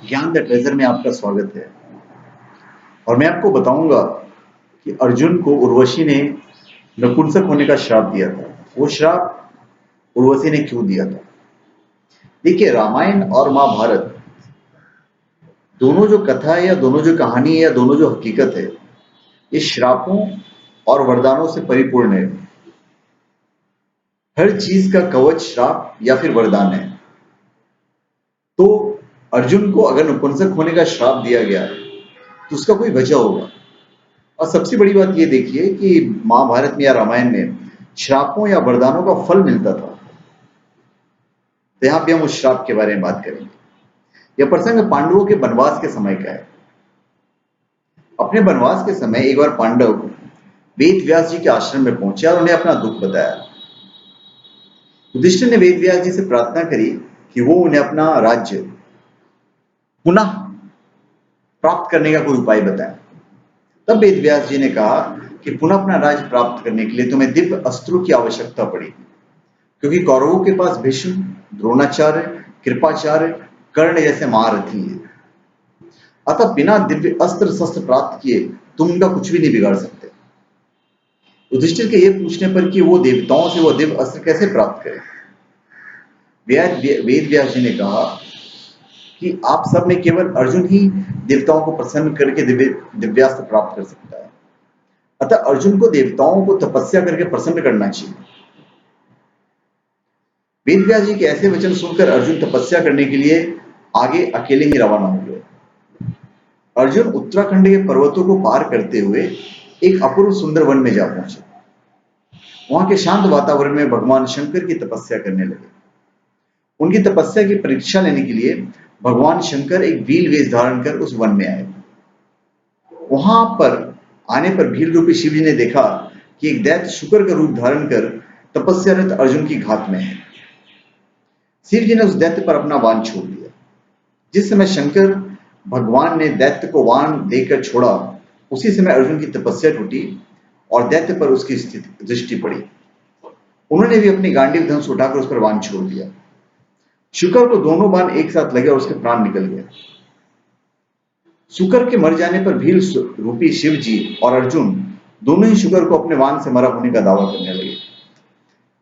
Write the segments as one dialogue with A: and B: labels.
A: ज्ञान the treasure में आपका स्वागत है। और मैं आपको बताऊंगा कि अर्जुन को उर्वशी ने नपुंसक होने का श्राप दिया था। वो श्राप उर्वशी ने क्यों दिया था? देखिए, रामायण और महाभारत दोनों जो कथा है या दोनों जो कहानी है या दोनों जो हकीकत है, ये श्रापों और वरदानों से परिपूर्ण है। हर चीज का कवच श्राप या फिर वरदान है। तो अर्जुन को अगर नपुंसक होने का श्राप दिया गया तो उसका कोई वजह होगा। और सबसे बड़ी बात ये देखिए कि महाभारत में या रामायण में श्रापों या वरदानों का फल मिलता था। तो यहां पे हम उस श्राप के बारे में बात करेंगे। यह प्रसंग पांडवों के वनवास के समय का है। अपने वनवास के समय एक बार पांडव वेद व्यास जी के आश्रम में पहुंचे और उन्हें अपना दुख बताया। युधिष्ठिर ने वेद व्यास जी से प्रार्थना करी कि वो उन्हें अपना राज्य पुनः प्राप्त करने का कोई उपाय बताएं। तब वेद व्यास जी ने कहा कि पुनः अपना राज्य प्राप्त करने के लिए तुम्हें दिव्य अस्त्रों की आवश्यकता पड़ेगी, क्योंकि कौरवों के पास भीष्म, द्रोणाचार्य, कृपाचार्य, कर्ण जैसे महारथी हैं। अतः बिना दिव्य अस्त्र शस्त्र प्राप्त किए तुम उनका कुछ भी नहीं बिगाड़ सकते। युधिष्ठिर के ये पूछने पर कि वो देवताओं से वो दिव्य अस्त्र कैसे प्राप्त करें, वेद व्यास जी ने कहा कि आप सब में केवल अर्जुन ही देवताओं को प्रसन्न करके दिव्यास्त्र प्राप्त कर सकता है। अतः अर्जुन को देवताओं को तपस्या करके प्रसन्न करना चाहिए। वेद व्यास जी के ऐसे वचन सुनकर अर्जुन तपस्या करने के लिए आगे अकेले ही रवाना हो गए। अर्जुन उत्तराखंड के पर्वतों को पार करते हुए एक अपूर्व सुंदर वन में जा पहुंचे। वहां के शांत वातावरण में भगवान शंकर की तपस्या करने लगे। उनकी तपस्या की परीक्षा लेने के लिए भगवान शंकर एक भील वेश धारण कर उस वन में आए। वहां पर आने पर भील रूपी शिव जी ने देखा कि एक दैत्य शुकर का रूप धारण कर तपस्यारत अर्जुन की घात में है। शिव जी ने उस दैत्य पर अपना बाण छोड़ दिया। जिस समय शंकर भगवान ने दैत्य को बाण देकर छोड़ा, उसी समय अर्जुन की तपस्या टूटी और दैत्य पर उसकी दृष्टि पड़ी। उन्होंने भी अपनी गांडीव धनुष उठाकर उस पर बाण छोड़ दिया। शुकर को दोनों बाण एक साथ लगे और उसके प्राण निकल गए। शुकर के मर जाने पर भील रूपी शिव जी और अर्जुन दोनों ही शुकर को अपने बाण से मरा होने का दावा करने लगे।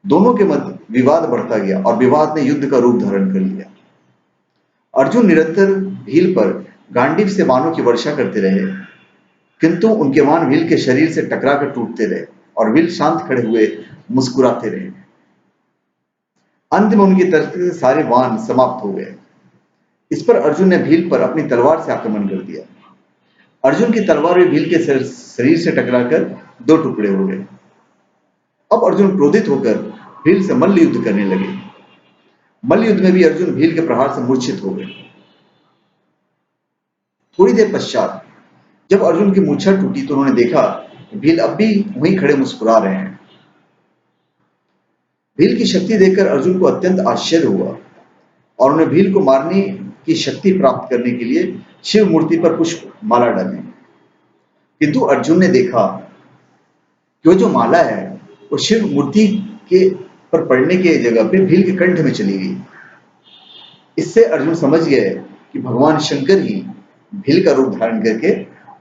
A: दोनों के मध्य विवाद बढ़ता गया और विवाद ने युद्ध का रूप धारण कर लिया। अर्जुन निरंतर भील पर गांडीव से बाणों की वर्षा करते रहे, किंतु उनके बाण भील के शरीर से टकराकर टूटते रहे और भील शांत खड़े हुए मुस्कुराते रहे। अंत में उनकी तरफ से सारे बाण समाप्त हो गए। इस पर अर्जुन ने भील पर अपनी तलवार से आक्रमण कर दिया। अर्जुन की तलवार भी भील के शरीर से टकराकर दो टुकड़े हो गए। अब अर्जुन क्रोधित होकर भील से मल्ल युद्ध करने लगे। मल्ल युद्ध में भी अर्जुन भील के प्रहार से मूर्छित हो गए। थोड़ी देर पश्चात जब अर्जुन की मूर्छा टूटी तो उन्होंने देखा भील अब भी वहीं खड़े मुस्कुरा रहे हैं। भील की शक्ति देखकर अर्जुन को अत्यंत आश्चर्य हुआ और उन्हें भील को मारने की शक्ति प्राप्त करने के लिए शिव मूर्ति पर पुष्प माला डाली। किंतु अर्जुन ने देखा कि वो जो माला है वो शिव मूर्ति के पर पड़ने के जगह पे भील के कंठ में चली गई। इससे अर्जुन समझ गए कि भगवान शंकर ही भील का रूप धारण करके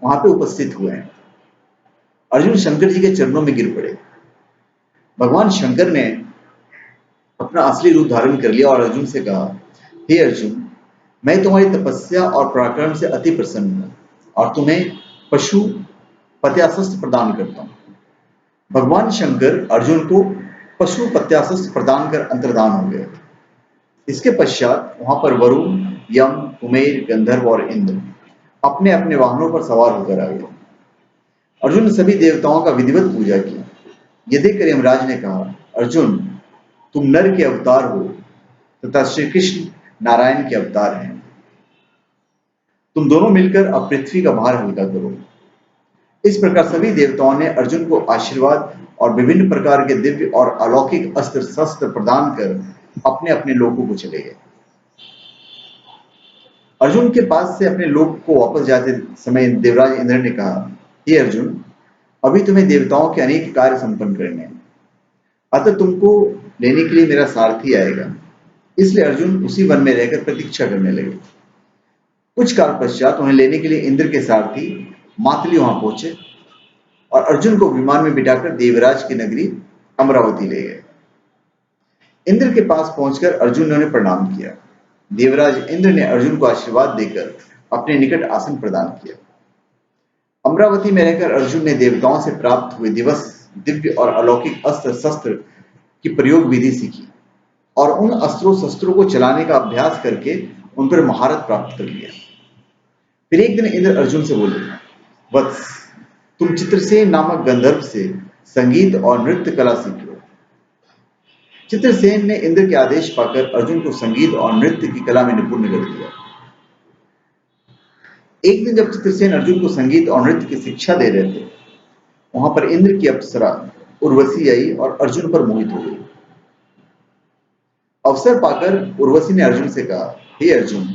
A: वहां पे उपस्थित हुए हैं। अर्जुन शंकर जी के चरणों में गिर पड़े। भगवान शंकर ने अपना असली रूप धारण कर लिया और अर्जुन से कहा, हे अर्जुन, मैं तुम्हारी तपस्या और पराक्रम से अति प्रसन्न हूं और तुम्हें पशु पत्याशस्त्र प्रदान करता हूं। भगवान शंकर अर्जुन को पशु पत्याशस्त्र प्रदान कर अंतर्धान हो गए। इसके पश्चात वहां पर वरुण, यम, कुमेर, गंधर्व और इंद्र अपने अपने वाहनों पर सवार होकर आ गए। अर्जुन ने सभी देवताओं का विधिवत पूजा की। यह देखकर यमराज ने कहा, अर्जुन, तुम नर के अवतार हो तथा श्री कृष्ण नारायण के अवतार हैं। तुम दोनों मिलकर अब पृथ्वी का भार हल्का करो। इस प्रकार सभी देवताओं ने अर्जुन को आशीर्वाद और विभिन्न प्रकार के दिव्य और अलौकिक अस्त्र शस्त्र प्रदान कर अपने अपने लोकों को चले गए। अर्जुन के पास से अपने लोक को वापस जाते समय देवराज इंद्र ने कहा, हे अर्जुन, अभी तुम्हें देवताओं के अनेक कार्य संपन्न करने हैं, अतः तुमको लेने के लिए मेरा सारथी आएगा। इसलिए अर्जुन उसी वन में रहकर प्रतीक्षा करने लगे। कुछ काल पश्चात उन्हें लेने के लिए इंद्र के सारथी मातली वहां पहुंचे और अर्जुन को विमान में बिठाकर देवराज की नगरी अमरावती ले गए। इंद्र के पास पहुंचकर अर्जुन ने उन्हें प्रणाम किया। देवराज इंद्र ने अर्जुन को आशीर्वाद देकर अपने निकट आसन प्रदान किया। अमरावती में रहकर अर्जुन ने देवताओं से प्राप्त हुए दिव्य और अलौकिक अस्त्र शस्त्र की प्रयोग विधि सीखी और उन अस्त्रों शस्त्रों को चलाने का अभ्यास करके उन पर महारत प्राप्त कर लिया। फिर एक दिन इंद्र अर्जुन से बोले, वत्स, तुम चित्रसेन नामक गंधर्व से संगीत और नृत्य कला सीख लो। चित्रसेन ने इंद्र के आदेश पाकर अर्जुन को संगीत और नृत्य की कला में निपुण कर दिया। एक दिन जब चित्रसेन अर्जुन को संगीत और नृत्य की शिक्षा दे रहे थे, वहां पर इंद्र की अप्सरा उर्वशी आई और अर्जुन पर मोहित हो गई। अवसर पाकर उर्वशी ने अर्जुन से कहा, हे अर्जुन,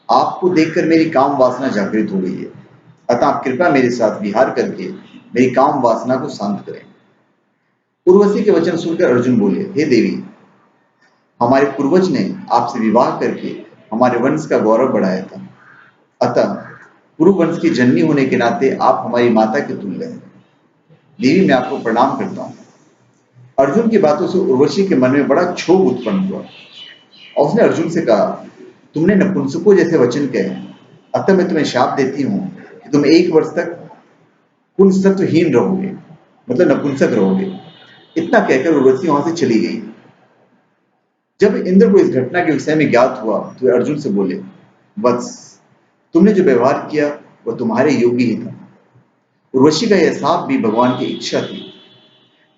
A: आपको देखकर मेरी काम वासना जागृत हो गई है, अतः आप कृपया मेरे साथ विहार करके मेरी काम वासना को शांत करें। उर्वशी के वचन सुनकर अर्जुन बोले, हे देवी, हमारे पूर्वज ने आपसे विवाह करके हमारे वंश का गौरव बढ़ाया था, अतः कुरु वंश की जननी होने के नाते आप हमारी माता के तुल्य हैं। देवी, मैं आपको प्रणाम करता हूं। अर्जुन की बातों से उर्वशी के मन में बड़ा क्षोभ उत्पन्न हुआ और उसने अर्जुन से कहा, तुमने नपुंसकों जैसे वचन कहे, अतः मैं तुम्हें शाप देती हूं कि तुम 1 वर्ष तक पुंसत्वहीन रहोगे, मतलब नपुंसक रहोगे। इतना कहकर उर्वशी वहां से चली गई। जब इंद्र को इस घटना के विषय में ज्ञात हुआ तो वे अर्जुन से बोले, वत्स, तुमने जो व्यवहार किया वह तुम्हारे योग्य ही था। उर्वशी का यह शाप भी भगवान की इच्छा थी।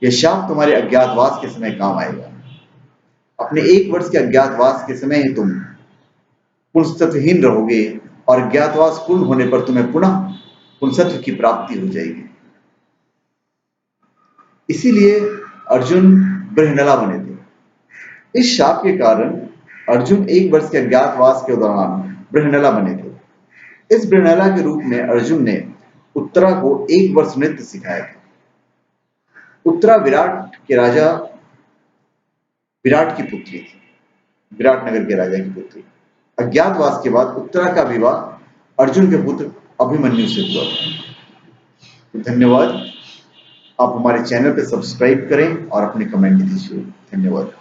A: यह शाप तुम्हारे अज्ञातवास के समय काम आएगा। अपने 1 वर्ष के अज्ञातवास के समय ही तुम पुंसत्वहीन रहोगे और अज्ञातवास पूर्ण होने पर तुम्हें पुनः पुंसत्व की प्राप्ति हो जाएगी। इसीलिए अर्जुन बृहनला बने थे। इस शाप के कारण अर्जुन 1 वर्ष के अज्ञातवास के दौरान बृहनला बने थे। इस बृहनला के रूप में अर्जुन ने उत्तरा को 1 वर्ष नृत्य सिखाया था। उत्तरा विराट के राजा विराट की पुत्री थी, विराट नगर के राजा की पुत्री। अज्ञातवास के बाद उत्तरा का विवाह अर्जुन के पुत्र अभिमन्यु से हुआ। तो धन्यवाद। आप हमारे चैनल पे सब्सक्राइब करें और अपने कमेंट दीजिए। धन्यवाद।